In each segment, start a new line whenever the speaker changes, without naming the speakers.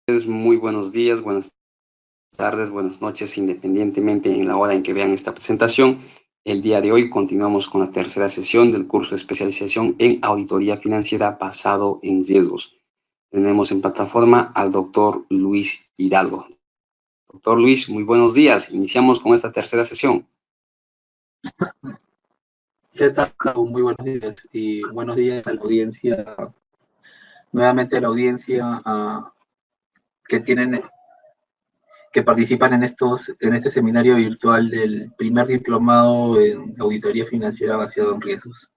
Muy buenos días, buenas tardes, buenas noches, independientemente en la hora en que vean esta presentación. El día de hoy continuamos con la tercera sesión del curso de especialización en auditoría financiera basado en riesgos. Tenemos en plataforma al doctor Luis Hidalgo. Doctor Luis, muy buenos días. Iniciamos con esta tercera sesión.
¿Qué tal? Muy buenos días y buenos días a la audiencia, nuevamente a la audiencia que participan en este seminario virtual del primer diplomado en auditoría financiera basado en riesgos.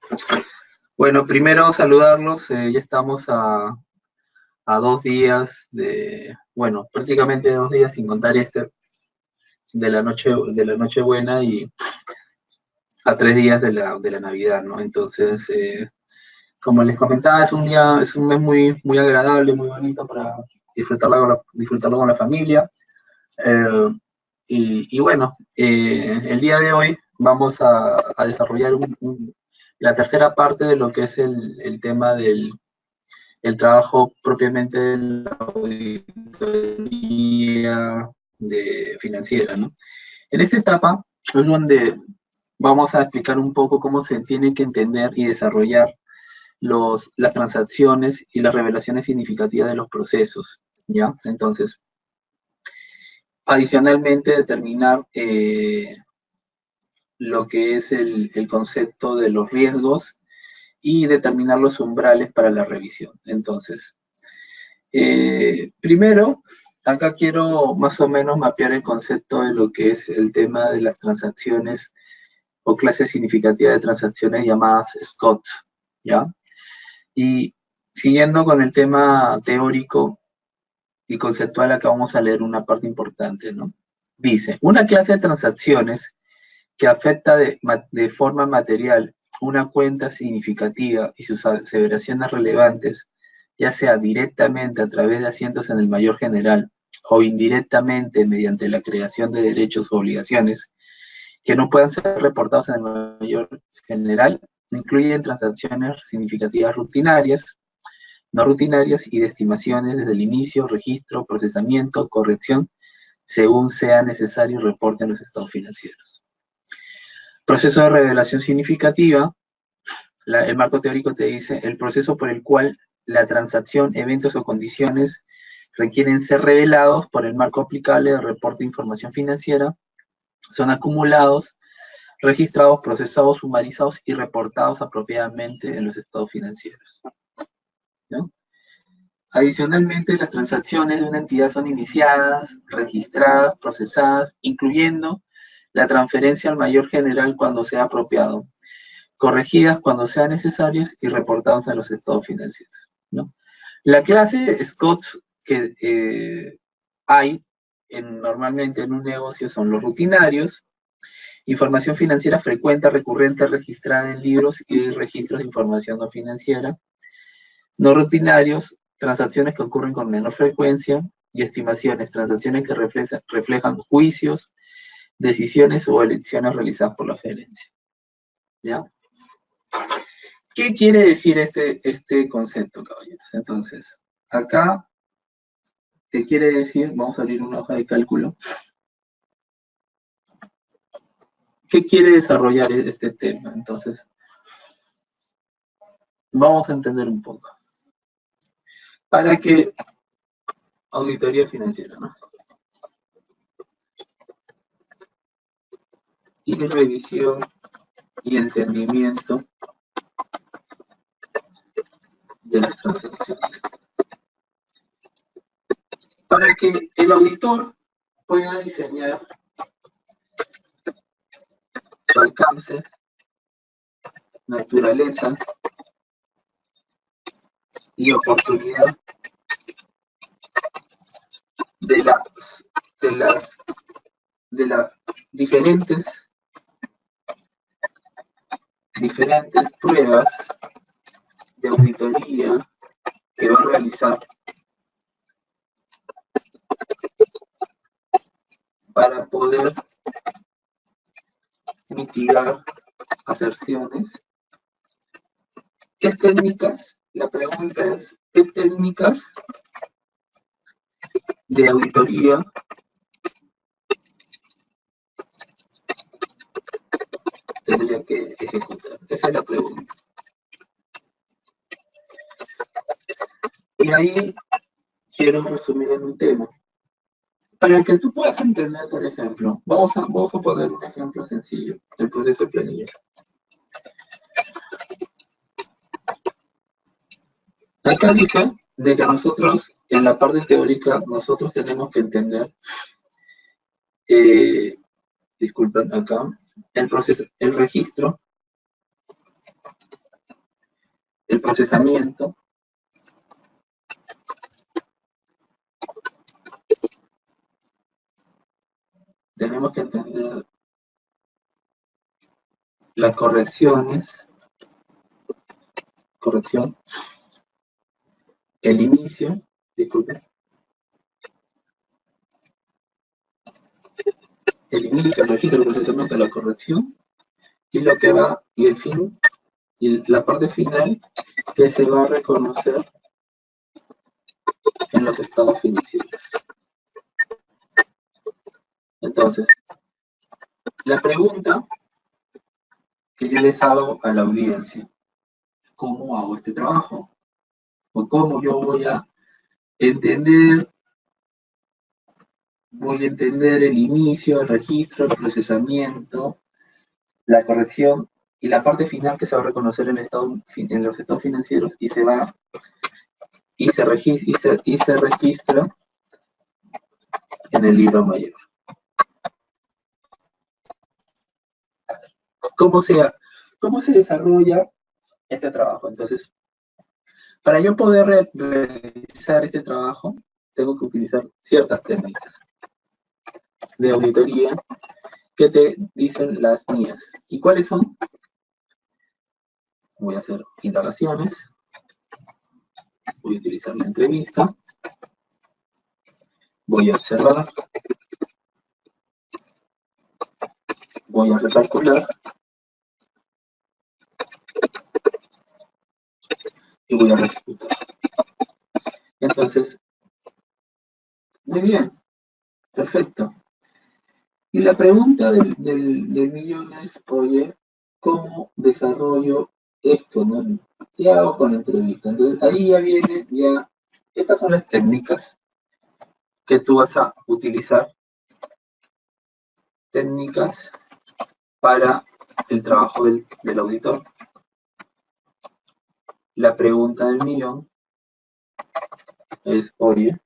Bueno, primero saludarlos, ya estamos a 2 días prácticamente 2 días sin contar de la Nochebuena y a 3 días de la Navidad, ¿no? Entonces, como les comentaba, es un mes muy agradable, muy bonito para disfrutarlo con la familia. El día de hoy vamos a desarrollar la tercera parte de lo que es el tema del trabajo propiamente de la auditoría financiera, ¿no? En esta etapa es donde vamos a explicar un poco cómo se tiene que entender y desarrollar las transacciones y las revelaciones significativas de los procesos, ¿ya? Entonces, adicionalmente, determinar lo que es el concepto de los riesgos y determinar los umbrales para la revisión. Entonces, primero, acá quiero más o menos mapear el concepto de lo que es el tema de las transacciones o clases significativas de transacciones llamadas SCOT, ¿ya? Y siguiendo con el tema teórico y conceptual, acá vamos a leer una parte importante, ¿no? Dice, una clase de transacciones que afecta de forma material una cuenta significativa y sus aseveraciones relevantes, ya sea directamente a través de asientos en el mayor general o indirectamente mediante la creación de derechos o obligaciones que no puedan ser reportados en el mayor general, incluyen transacciones significativas rutinarias, no rutinarias y de estimaciones desde el inicio, registro, procesamiento, corrección, según sea necesario y reporten los estados financieros. Proceso de revelación significativa, el marco teórico te dice el proceso por el cual la transacción, eventos o condiciones requieren ser revelados por el marco aplicable de reporte de información financiera, son acumulados, registrados, procesados, sumarizados y reportados apropiadamente en los estados financieros, ¿no? Adicionalmente, las transacciones de una entidad son iniciadas, registradas, procesadas, incluyendo la transferencia al mayor general cuando sea apropiado, corregidas cuando sean necesarios y reportados a los estados financieros, ¿no? La clase SCOTS que hay normalmente en un negocio son los rutinarios, información financiera frecuente, recurrente, registrada en libros y registros de información no financiera, no rutinarios, transacciones que ocurren con menor frecuencia, y estimaciones, transacciones que reflejan juicios, decisiones o elecciones realizadas por la gerencia, ¿ya? ¿Qué quiere decir este concepto, caballeros? Entonces, acá, ¿qué quiere decir? Vamos a abrir una hoja de cálculo. ¿Qué quiere desarrollar este tema? Entonces, vamos a entender un poco. ¿Para qué auditoría financiera, no? Y revisión y entendimiento de las transacciones. Para que el auditor pueda diseñar su alcance, naturaleza y oportunidad de las diferentes pruebas de auditoría que va a realizar para poder mitigar aserciones. ¿Qué técnicas? La pregunta es, ¿qué técnicas de auditoría tendría que ejecutar? Esa es la pregunta. Y ahí quiero resumir en un tema. Para que tú puedas entender, por ejemplo, vamos a poner un ejemplo sencillo, el proceso de planilla. Acá dice de que nosotros, en la parte teórica, nosotros tenemos que entender, disculpen acá, el proceso, el registro, el procesamiento, tenemos que entender las correcciones, corrección, el inicio, disculpen, el inicio, el registro, el procesamiento, la corrección, y lo que va, y el fin, y la parte final que se va a reconocer en los estados financieros. Entonces, la pregunta que yo les hago a la audiencia, ¿cómo hago este trabajo? ¿O cómo yo voy a entender el inicio, el registro, el procesamiento, la corrección y la parte final que se va a reconocer en los estados financieros y se va y se registra en el libro mayor? ¿Cómo se desarrolla este trabajo? Entonces, para yo poder realizar este trabajo, tengo que utilizar ciertas técnicas de auditoría que te dicen las mías. ¿Y cuáles son? Voy a hacer indagaciones, voy a utilizar la entrevista, voy a observar, voy a recalcular y voy a ejecutar. Entonces, muy bien, perfecto. Y la pregunta del millón es, oye, ¿cómo desarrollo esto, no? ¿Qué hago con la entrevista? Entonces, ahí ya viene, estas son las técnicas que tú vas a utilizar, técnicas para el trabajo del auditor. La pregunta del millón es, oye,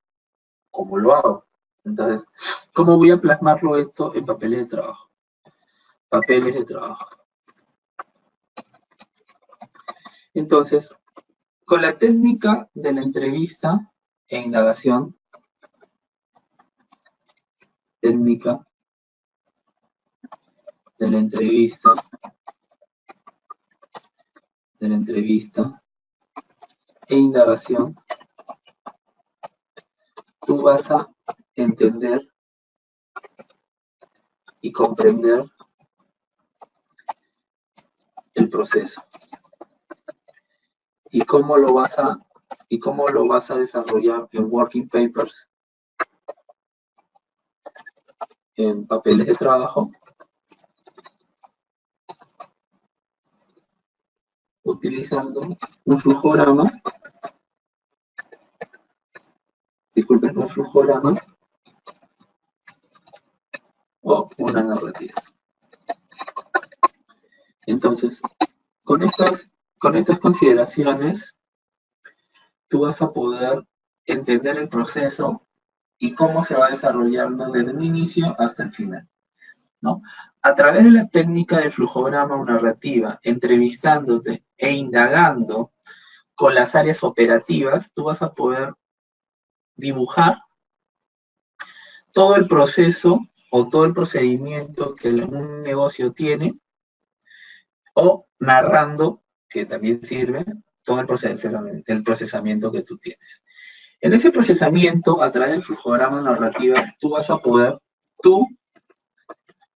¿cómo lo hago? Entonces, ¿cómo voy a plasmarlo esto en papeles de trabajo? Papeles de trabajo. Entonces, con la técnica de la entrevista e indagación, técnica de la entrevista e indagación, tú vas a entender y comprender el proceso y cómo lo vas a desarrollar en working papers, en papeles de trabajo, utilizando un flujograma, un flujograma o una narrativa. Entonces, con estas consideraciones, tú vas a poder entender el proceso y cómo se va desarrollando desde un inicio hasta el final, ¿no? A través de la técnica del flujograma o narrativa, entrevistándote e indagando con las áreas operativas, tú vas a poder dibujar todo el proceso o todo el procedimiento que un negocio tiene, o narrando, que también sirve, todo el procesamiento que tú tienes. En ese procesamiento, a través del flujograma narrativo, tú vas a poder, tú,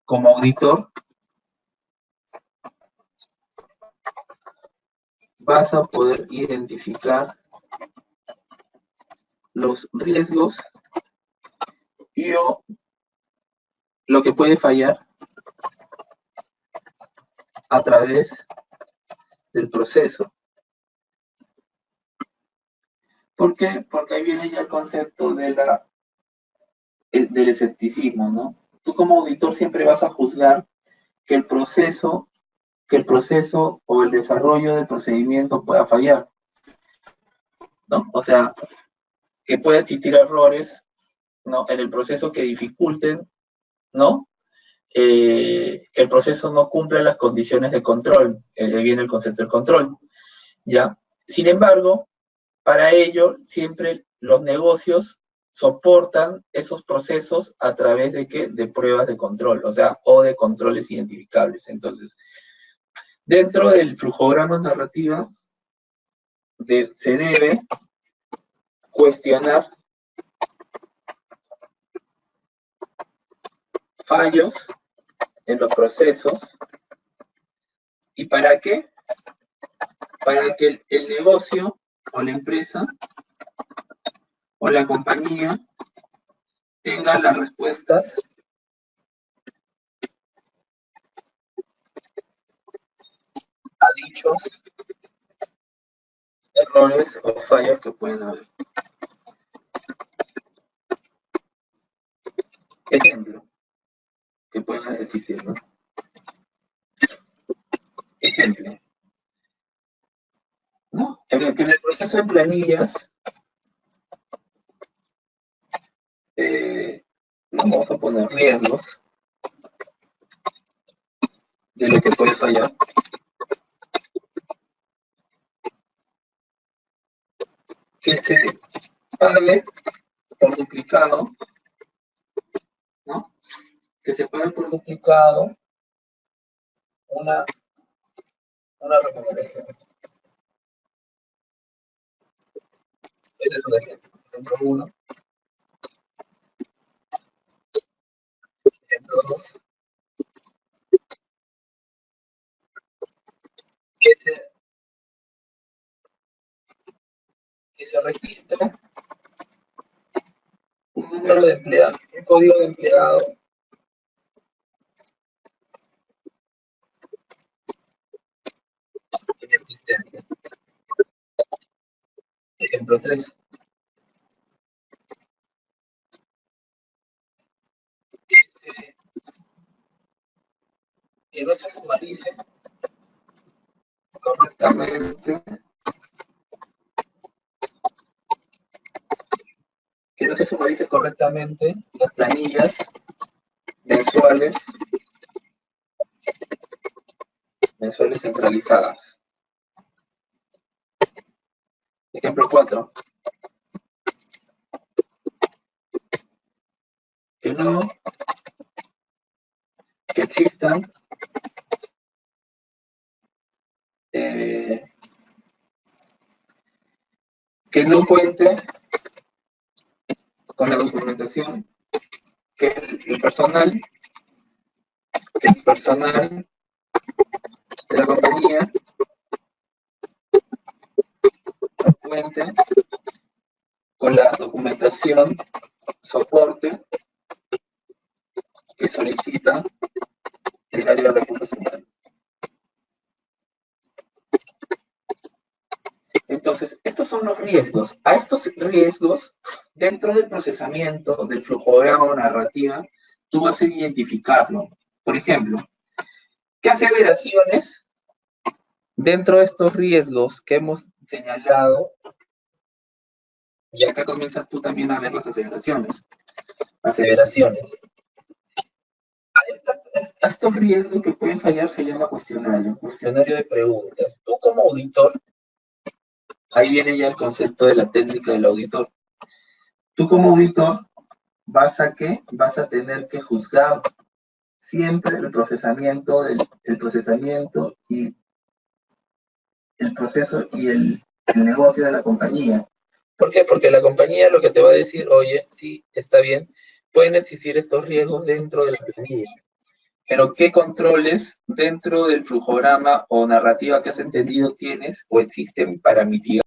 como auditor, vas a poder identificar los riesgos principio, lo que puede fallar a través del proceso. ¿Por qué? Porque ahí viene ya el concepto del escepticismo, ¿no? Tú como auditor siempre vas a juzgar que el proceso o el desarrollo del procedimiento pueda fallar, ¿no? O sea, que pueda existir errores, ¿no?, en el proceso que dificulten, ¿no?, que el proceso no cumpla las condiciones de control, viene el concepto del control, ¿ya? Sin embargo, para ello, siempre los negocios soportan esos procesos a través de ¿qué? De pruebas de control, o sea, o de controles identificables. Entonces, dentro del flujograma narrativa, se debe cuestionar fallos en los procesos. ¿Y para qué? Para que el negocio o la empresa o la compañía tenga las respuestas a dichos errores o fallos que pueden haber. Ejemplo, que pueden existir, ¿no? Ejemplo, ¿no? En el proceso de planillas, no vamos a poner riesgos de lo que puede fallar. Que se pague por duplicado, ¿no? Que se pague por duplicado una recomendación. Ese es un ejemplo. Ejemplo 1. Ejemplo 2. Que se registre un número de empleados, un código de empleado inexistente. Ejemplo 3. Que no se sumarice correctamente, las planillas mensuales centralizadas. Ejemplo 4. Que existan que no cuente con la documentación que el personal de la compañía no cuente con la documentación soporte que solicita el área de recursos humanos. Entonces, estos son los riesgos. A estos riesgos, dentro del procesamiento del flujograma o narrativa, tú vas a identificarlo. Por ejemplo, ¿qué aseveraciones dentro de estos riesgos que hemos señalado? Y acá comienzas tú también a ver las aseveraciones. A estos riesgos que pueden fallar se llama cuestionario de preguntas. Tú como auditor, ahí viene ya el concepto de la técnica del auditor. Tú como auditor vas a tener que juzgar siempre el procesamiento y el proceso y el negocio de la compañía. ¿Por qué? Porque la compañía lo que te va a decir, oye, sí, está bien, pueden existir estos riesgos dentro de la planilla, pero ¿qué controles dentro del flujograma o narrativa que has entendido tienes o existen para mitigar